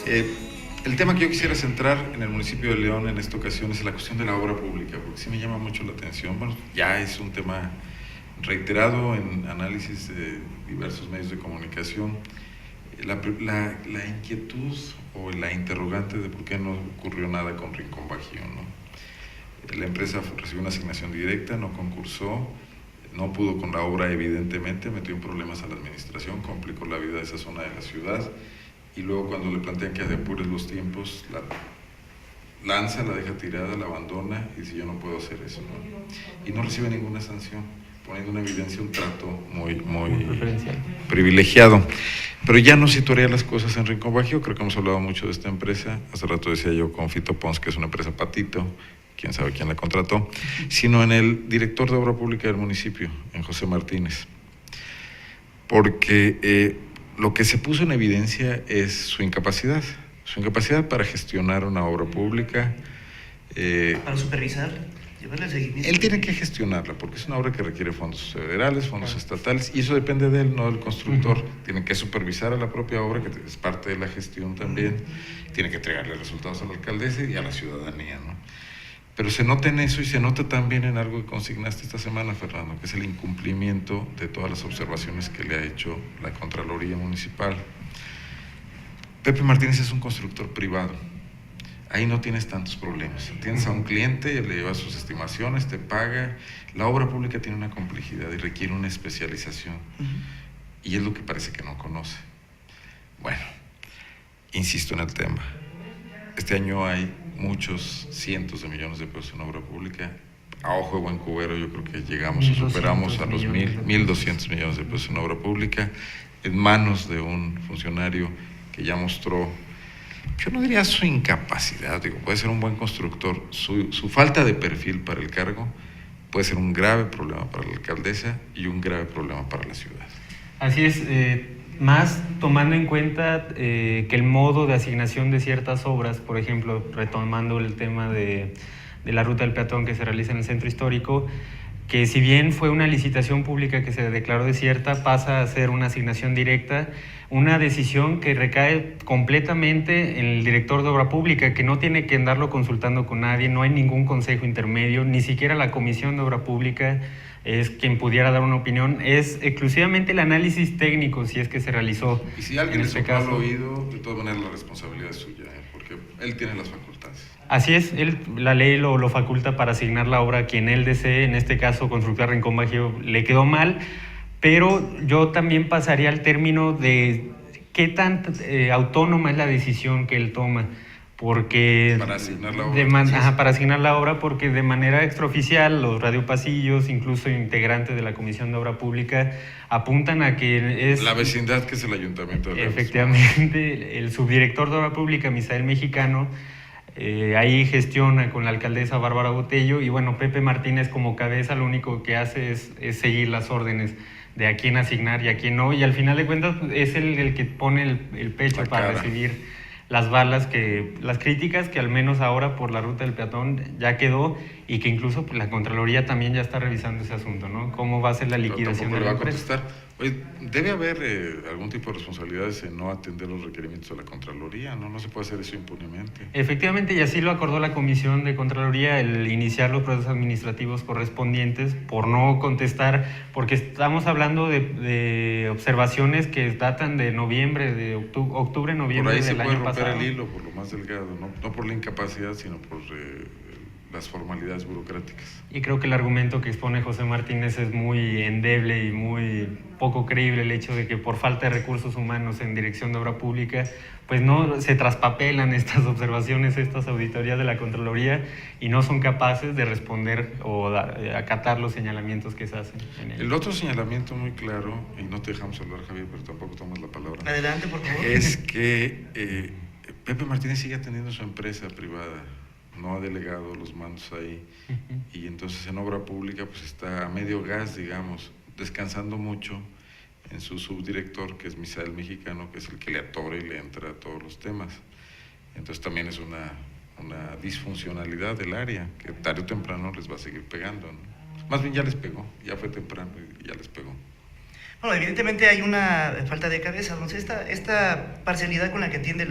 El tema que yo quisiera centrar en el municipio de León en esta ocasión es la cuestión de la obra pública, porque sí me llama mucho la atención. Bueno, ya es un tema reiterado en análisis de diversos medios de comunicación. La inquietud o la interrogante de por qué no ocurrió nada con Rincón Bajío, ¿no? La empresa recibió una asignación directa, no concursó, no pudo con la obra evidentemente, metió en problemas a la administración, complicó la vida de esa zona de la ciudad, y luego cuando le plantean que apures los tiempos, la lanza, la deja tirada, la abandona y dice yo no puedo hacer eso, ¿no? Y no recibe ninguna sanción, poniendo en evidencia un trato muy privilegiado. Pero ya no situaría las cosas en Rincón Bajío, creo que hemos hablado mucho de esta empresa, hace rato decía yo con Fito Pons que es una empresa patito, quién sabe quién la contrató, sino en el director de obra pública del municipio, en José Martínez, porque lo que se puso en evidencia es su incapacidad para gestionar una obra pública. Para supervisar, llevarle el seguimiento. Él tiene que gestionarla, porque es una obra que requiere fondos federales, fondos estatales, y eso depende de él, no del constructor. Tiene que supervisar a la propia obra, que es parte de la gestión también, tiene que entregarle resultados a la alcaldesa y a la ciudadanía, ¿no? Pero se nota en eso y se nota también en algo que consignaste esta semana, Fernando, que es el incumplimiento de todas las observaciones que le ha hecho la Contraloría Municipal. Pepe Martínez es un constructor privado, ahí no tienes tantos problemas. Tienes a un cliente, le llevas sus estimaciones, te paga. La obra pública tiene una complejidad y requiere una especialización, y es lo que parece que no conoce. Bueno, insisto en el tema. Este año hay muchos cientos de millones de pesos en obra pública. A ojo de buen cubero yo creo que llegamos o superamos a los 1.200 millones de pesos en obra pública, en manos de un funcionario que ya mostró, yo no diría su incapacidad, digo, puede ser un buen constructor, su falta de perfil para el cargo puede ser un grave problema para la alcaldesa y un grave problema para la ciudad. Así es, más tomando en cuenta que el modo de asignación de ciertas obras, por ejemplo, retomando el tema de la ruta del peatón que se realiza en el centro histórico, que si bien fue una licitación pública que se declaró desierta, pasa a ser una asignación directa, una decisión que recae completamente en el director de obra pública, que no tiene que andarlo consultando con nadie, no hay ningún consejo intermedio, ni siquiera la comisión de obra pública es quien pudiera dar una opinión, es exclusivamente el análisis técnico si es que se realizó. Y si alguien le sopló al oído, de todas maneras la responsabilidad es suya, porque él tiene las facultades. Así es, la ley lo faculta para asignar la obra a quien él desee, en este caso Constructora Rincón Bajío le quedó mal, pero yo también pasaría al término de qué tan autónoma es la decisión que él toma, porque para asignar la obra. Para asignar la obra, porque de manera extraoficial los radiopasillos, incluso integrantes de la Comisión de Obra Pública, apuntan a que es... La vecindad, que es el ayuntamiento de León. Efectivamente, el subdirector de Obra Pública, Misael Mexicano, ahí gestiona con la alcaldesa Bárbara Botello, y bueno, Pepe Martínez como cabeza lo único que hace es seguir las órdenes de a quién asignar y a quién no, y al final de cuentas es el que pone el pecho para recibir las balas, las críticas que al menos ahora por la ruta del peatón ya quedó, y que incluso la Contraloría también ya está revisando ese asunto, ¿no? ¿Cómo va a ser la liquidación de la empresa? Oye, debe haber algún tipo de responsabilidades en no atender los requerimientos de la Contraloría, ¿no? No se puede hacer eso impunemente. Efectivamente, y así lo acordó la Comisión de Contraloría, el iniciar los procesos administrativos correspondientes por no contestar, porque estamos hablando de observaciones que datan de noviembre, de octubre, noviembre del año pasado. Por ahí se puede romper el hilo, por lo más delgado, no por la incapacidad, sino por las formalidades burocráticas. Y creo que el argumento que expone José Martínez es muy endeble y muy poco creíble, el hecho de que por falta de recursos humanos en dirección de obra pública, pues no se traspapelan estas observaciones, estas auditorías de la Contraloría, y no son capaces de responder o acatar los señalamientos que se hacen en el otro señalamiento muy claro, y no te dejamos hablar, Javier, pero tampoco tomas la palabra. Adelante, por favor. Es que Pepe Martínez sigue atendiendo su empresa privada, no ha delegado los mandos ahí, y entonces en obra pública pues está a medio gas, digamos, descansando mucho en su subdirector, que es Misael Mexicano, que es el que le atora y le entra a todos los temas. Entonces también es una disfuncionalidad del área, que tarde o temprano les va a seguir pegando, ¿no? Más bien ya les pegó, ya fue temprano y ya les pegó. Bueno, evidentemente hay una falta de cabeza, entonces esta parcialidad con la que atiende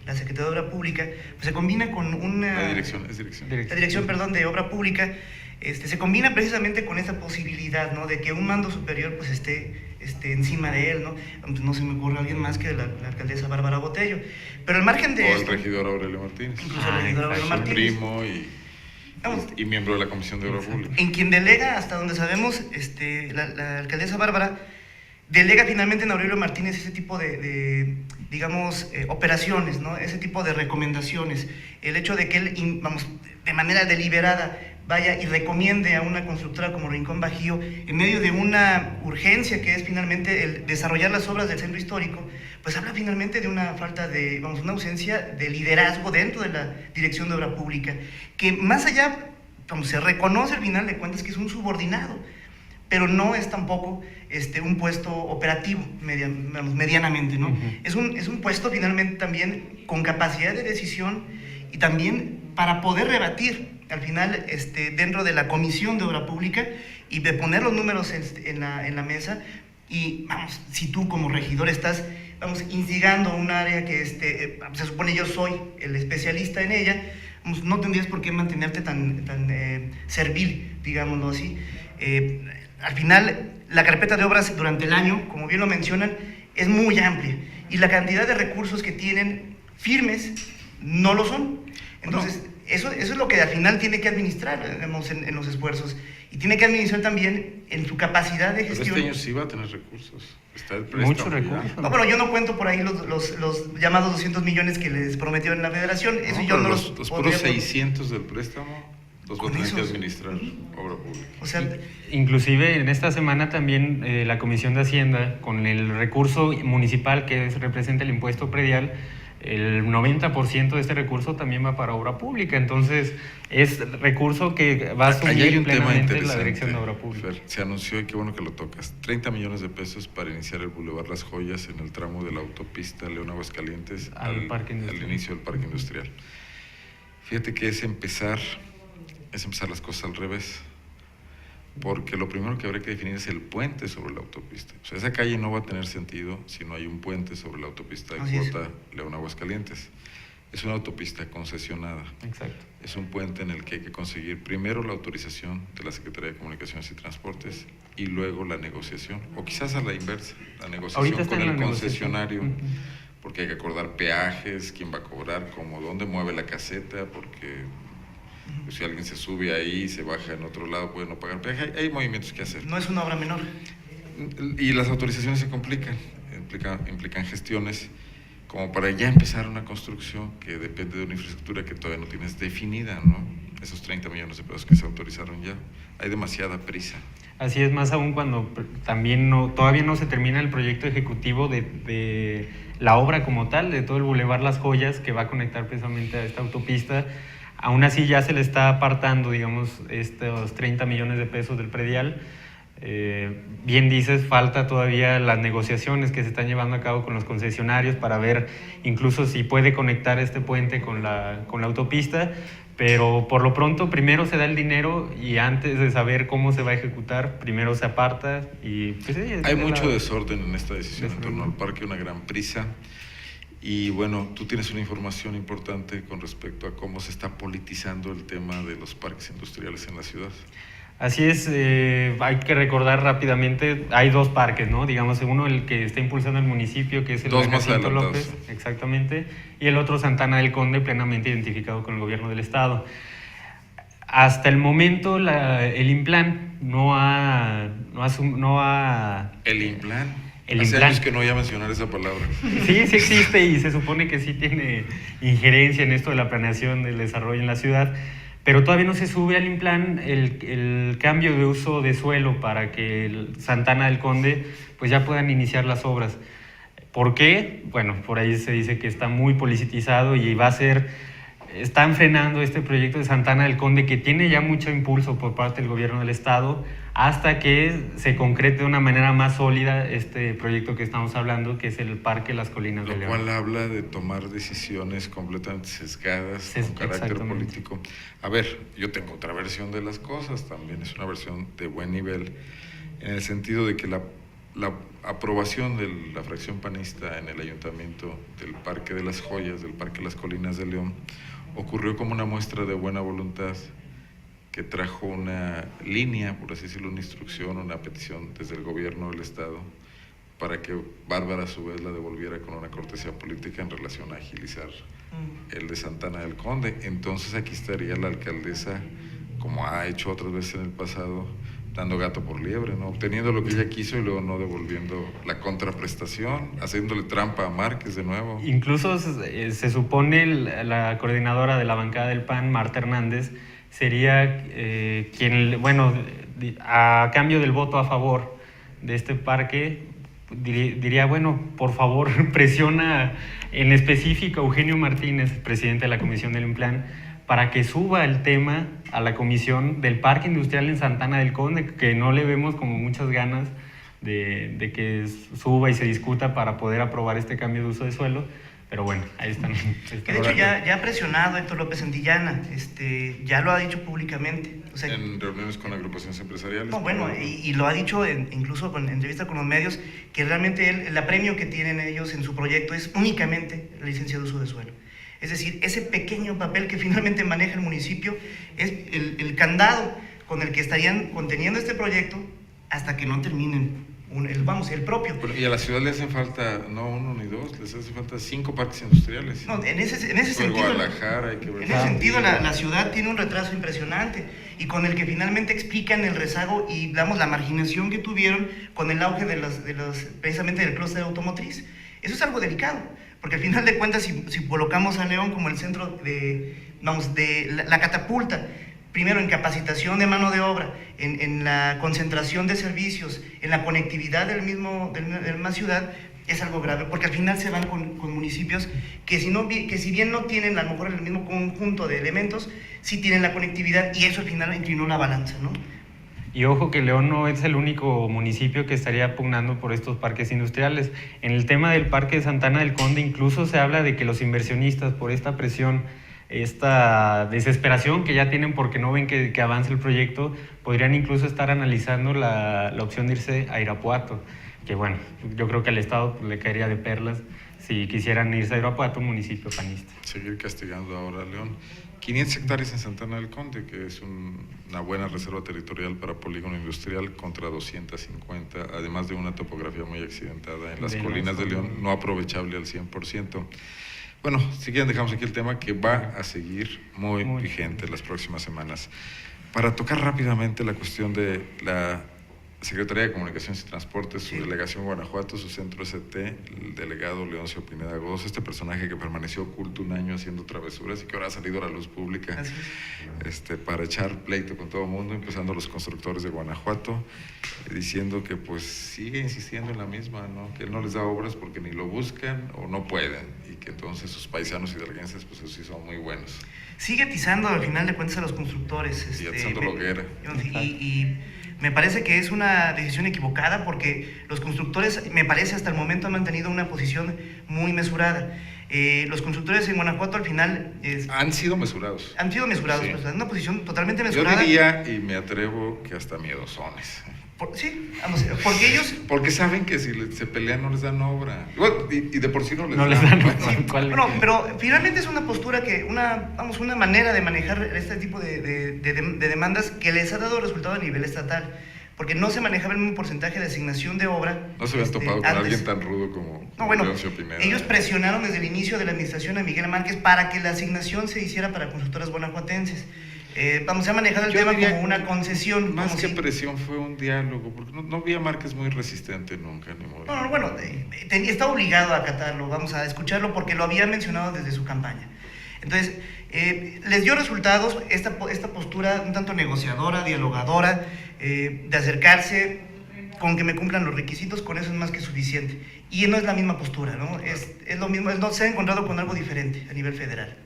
la Secretaría de Obra Pública, pues se combina con una... La dirección. La dirección, perdón, de Obra Pública, se combina precisamente con esa posibilidad, ¿no?, de que un mando superior pues esté encima de él, ¿no? No se me ocurre alguien más que la alcaldesa Bárbara Botello. Pero al margen de o el regidor Aurelio Martínez. Incluso el regidor Aurelio Su Martínez. primo y miembro de la Comisión de Obra Pública. En quien delega, hasta donde sabemos, la alcaldesa Bárbara delega finalmente en Aurelio Martínez ese tipo de digamos, operaciones, ¿no? Ese tipo de recomendaciones. El hecho de que él, de manera deliberada vaya y recomiende a una constructora como Rincón Bajío, en medio de una urgencia que es finalmente el desarrollar las obras del centro histórico, pues habla finalmente de una falta de, una ausencia de liderazgo dentro de la Dirección de Obra Pública, que más allá, se reconoce al final de cuentas que es un subordinado, pero no es tampoco un puesto operativo medianamente, ¿no? Uh-huh. Es un puesto finalmente también con capacidad de decisión y también para poder rebatir al final dentro de la Comisión de Obra Pública y de poner los números en la mesa. Y si tú como regidor estás instigando un área que se supone yo soy el especialista en ella, no tendrías por qué mantenerte tan servil, digámoslo así. Al final, la carpeta de obras durante el año, como bien lo mencionan, es muy amplia y la cantidad de recursos que tienen firmes no lo son. Entonces, eso es lo que al final tiene que administrar en los esfuerzos, y tiene que administrar también en su capacidad de gestión. Pero este año sí va a tener recursos. Está el préstamo. Muchos recursos. No, pero yo no cuento por ahí los llamados 200 millones que les prometió en la federación. Eso yo no los puros 600 del préstamo los va a tener que administrar Obra Pública. O sea, inclusive en esta semana también la Comisión de Hacienda, con el recurso municipal que representa el impuesto predial, el 90% de este recurso también va para obra pública. Entonces es recurso que va a asumir plenamente la Dirección de Obra Pública. Fer, se anunció, y qué bueno que lo tocas, 30 millones de pesos para iniciar el Boulevard Las Joyas en el tramo de la autopista León Aguascalientes al inicio del Parque Industrial. Fíjate que es empezar las cosas al revés, porque lo primero que habría que definir es el puente sobre la autopista. O sea, esa calle no va a tener sentido si no hay un puente sobre la autopista de cuota León Aguascalientes. Es una autopista concesionada. Exacto. Es un puente en el que hay que conseguir primero la autorización de la Secretaría de Comunicaciones y Transportes y luego la negociación, o quizás a la inversa, la negociación con el concesionario, porque hay que acordar peajes, quién va a cobrar, cómo, dónde mueve la caseta, porque pues, si alguien se sube ahí y se baja en otro lado puede no pagar peaje. Hay movimientos que hacer. No es una obra menor. Y las autorizaciones se complican, implican gestiones como para ya empezar una construcción que depende de una infraestructura que todavía no tienes definida, ¿no? Esos 30 millones de pesos que se autorizaron ya. Hay demasiada prisa. Así es, más aún cuando también todavía no se termina el proyecto ejecutivo de la obra como tal, de todo el Boulevard Las Joyas, que va a conectar precisamente a esta autopista. Aún así ya se le está apartando, digamos, estos 30 millones de pesos del predial. Bien dices, falta todavía las negociaciones que se están llevando a cabo con los concesionarios para ver incluso si puede conectar este puente con la autopista, pero por lo pronto primero se da el dinero y antes de saber cómo se va a ejecutar, primero se aparta y pues, hay mucho desorden en esta decisión en torno al parque, una gran prisa. Y bueno, tú tienes una información importante con respecto a cómo se está politizando el tema de los parques industriales en la ciudad. Así es, hay que recordar rápidamente, hay dos parques, ¿no? Digamos, uno el que está impulsando el municipio, que es el de Jacinto López, exactamente, y el otro Santana del Conde, plenamente identificado con el gobierno del estado. Hasta el momento el Implan no ha ¿El Implan? Hace años que no voy a mencionar esa palabra. Sí existe y se supone que sí tiene injerencia en esto de la planeación del desarrollo en la ciudad, pero todavía no se sube al Implan el cambio de uso de suelo para que el Santana del Conde pues ya puedan iniciar las obras. ¿Por qué? Bueno, por ahí se dice que está muy politizado y están frenando este proyecto de Santana del Conde, que tiene ya mucho impulso por parte del gobierno del estado, hasta que se concrete de una manera más sólida este proyecto que estamos hablando, que es el Parque Las Colinas de León. Lo cual habla de tomar decisiones completamente sesgadas, con carácter político. A ver, yo tengo otra versión de las cosas también, es una versión de buen nivel, en el sentido de que aprobación de la fracción panista en el ayuntamiento del Parque de las Joyas, del Parque Las Colinas de León, ocurrió como una muestra de buena voluntad que trajo una línea, por así decirlo, una instrucción, una petición desde el gobierno del estado para que Bárbara a su vez la devolviera con una cortesía política en relación a agilizar el de Santana del Conde. Entonces aquí estaría la alcaldesa, como ha hecho otras veces en el pasado, dando gato por liebre, ¿no? Obteniendo lo que ella quiso y luego no devolviendo la contraprestación, haciéndole trampa a Márquez de nuevo. Incluso se supone la coordinadora de la bancada del PAN, Marta Hernández, sería quien, bueno, a cambio del voto a favor de este parque, diría, bueno, por favor, presiona en específico a Eugenio Martínez, presidente de la Comisión del Plan, para que suba el tema a la comisión del Parque Industrial en Santana del Conde, que no le vemos como muchas ganas de que suba y se discuta para poder aprobar este cambio de uso de suelo. Pero bueno, ahí están. Que de hecho ya ha presionado Héctor López Santillana, ya lo ha dicho públicamente. O sea, en reuniones con agrupaciones empresariales. No, bueno, y lo ha dicho incluso en entrevista con los medios, que realmente el apremio que tienen ellos en su proyecto es únicamente la licencia de uso de suelo. Es decir, ese pequeño papel que finalmente maneja el municipio es el candado con el que estarían conteniendo este proyecto hasta que no terminen el propio. Pero, y a la ciudad le hacen falta, no uno ni dos, les hace falta 5 parques industriales. No, en ese sentido, Guadalajara, hay que ver. En ese sentido la ciudad tiene un retraso impresionante y con el que finalmente explican el rezago y digamos la marginación que tuvieron con el auge precisamente del clúster automotriz. Eso es algo delicado, porque al final de cuentas si colocamos a León como el centro de la catapulta, primero en capacitación de mano de obra, en la concentración de servicios, en la conectividad de la misma ciudad, es algo grave, porque al final se van con municipios que si bien no tienen a lo mejor el mismo conjunto de elementos, sí tienen la conectividad y eso al final inclinó la balanza, ¿no? Y ojo que León no es el único municipio que estaría pugnando por estos parques industriales. En el tema del Parque de Santana del Conde incluso se habla de que los inversionistas, por esta presión, esta desesperación que ya tienen porque no ven que avance el proyecto, podrían incluso estar analizando la opción de irse a Irapuato, que bueno, yo creo que al Estado le caería de perlas si quisieran irse a Irapuato, municipio panista. Seguir castigando ahora a León. 500 hectáreas en Santana del Conde, que es una buena reserva territorial para polígono industrial, contra 250, además de una topografía muy accidentada en las colinas de León, no aprovechable al 100%. Bueno, si quieren dejamos aquí el tema que va a seguir muy vigente las próximas semanas. Para tocar rápidamente la cuestión de la Secretaría de Comunicaciones y Transportes, su delegación Guanajuato, su centro ST, el delegado Leoncio Pineda Goz, este personaje que permaneció oculto un año haciendo travesuras y que ahora ha salido a la luz pública para echar pleito con todo el mundo, empezando los constructores de Guanajuato, diciendo que pues sigue insistiendo en la misma, ¿no? Que él no les da obras porque ni lo buscan o no pueden, y que entonces sus paisanos hidalguenses pues sí son muy buenos. Sigue atizando al final de cuentas a los constructores. Y atizando la hoguera. Y me parece que es una decisión equivocada porque los constructores, me parece hasta el momento, han mantenido una posición muy mesurada. Los constructores en Guanajuato al final... han sido mesurados. Han sido mesurados, sí. Pues, en una posición totalmente mesurada. Yo diría, y me atrevo, que hasta miedosones. Sí, vamos, porque ellos... Porque saben que si se pelean no les dan obra. Y de por sí no les dan. Sí, no, pero finalmente es una postura una manera de manejar este tipo de demandas que les ha dado resultado a nivel estatal. Porque no se manejaba el mismo porcentaje de asignación de obra. No se habían topado con alguien tan rudo como Leoncio Pineda. Ellos presionaron desde el inicio de la administración a Miguel Márquez para que la asignación se hiciera para constructoras guanajuatenses. Se ha manejado el tema como una concesión. Más que presión fue un diálogo, porque no vi a Márquez muy resistente nunca. Ni muy... No, bueno, está obligado a acatarlo, vamos a escucharlo porque lo había mencionado desde su campaña. Entonces, les dio resultados esta postura un tanto negociadora, dialogadora, de acercarse con que me cumplan los requisitos, con eso es más que suficiente. Y no es la misma postura, ¿no? Es lo mismo, se ha encontrado con algo diferente a nivel federal.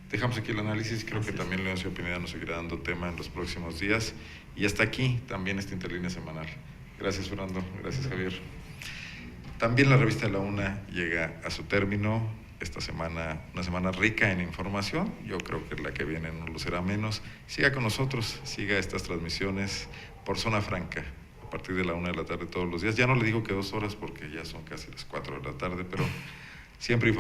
Dejamos aquí el análisis, creo que también Leoncio Pineda nos seguirá dando tema en los próximos días. Y hasta aquí también esta interlínea semanal. Gracias, Fernando. Gracias, Javier. También la revista de la UNA llega a su término. Esta semana, una semana rica en información. Yo creo que la que viene no lo será menos. Siga con nosotros, siga estas transmisiones por Zona Franca, partir de la 1 de la tarde todos los días. Ya no le digo que 2 horas porque ya son casi las 4 de la tarde, pero siempre